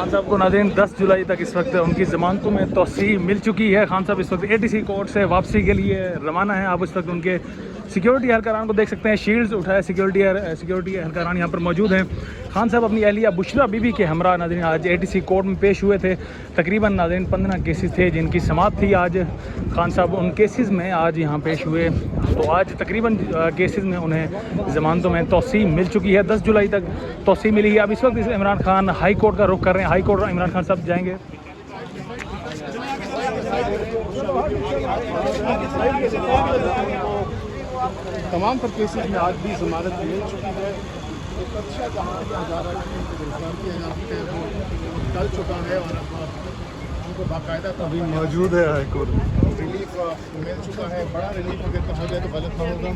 खान साहब को नाज़रीन 10 जुलाई तक इस वक्त उनकी ज़मानतों में तौसीह मिल चुकी है। खान साहब इस वक्त ATC कोर्ट से वापसी के लिए रवाना है। आप इस वक्त उनके सिक्योरिटी एहलकारान को देख सकते हैं, शील्ड्स उठाए सिक्योरिटी एहलकारान यहाँ पर मौजूद हैं। खान साहब अपनी अहलिया बुशरा बीबी के हमरा नाज़रीन आज ATC कोर्ट में पेश हुए थे। तकरीबन नाज़रीन 15 केसेस थे जिनकी समाअत थी आज। खान साहब उन केसेस में आज यहाँ पेश हुए, तो आज तकरीबन केसेस में उन्हें ज़मानतों में तौसीह मिल चुकी है। 10 जुलाई तक तौसीह मिली है। अब इस वक्त इमरान खान हाई कोर्ट का रुख कर रहे हैं। हाई कोर्ट इमरान खान साहब जाएंगे। तमाम पर केसेस में आज भी जमानत मिल चुकी है। एक अच्छा जहाँ जा रहा है उनको गिरफ्तार किया जा सकता है, वो चल चुका है और उनको बाकायदा अभी मौजूद है हाई कोर्ट में। रिलीफ मिल चुका है, बड़ा रिलीफ अगर कहा जाए तो गलत ना होगा।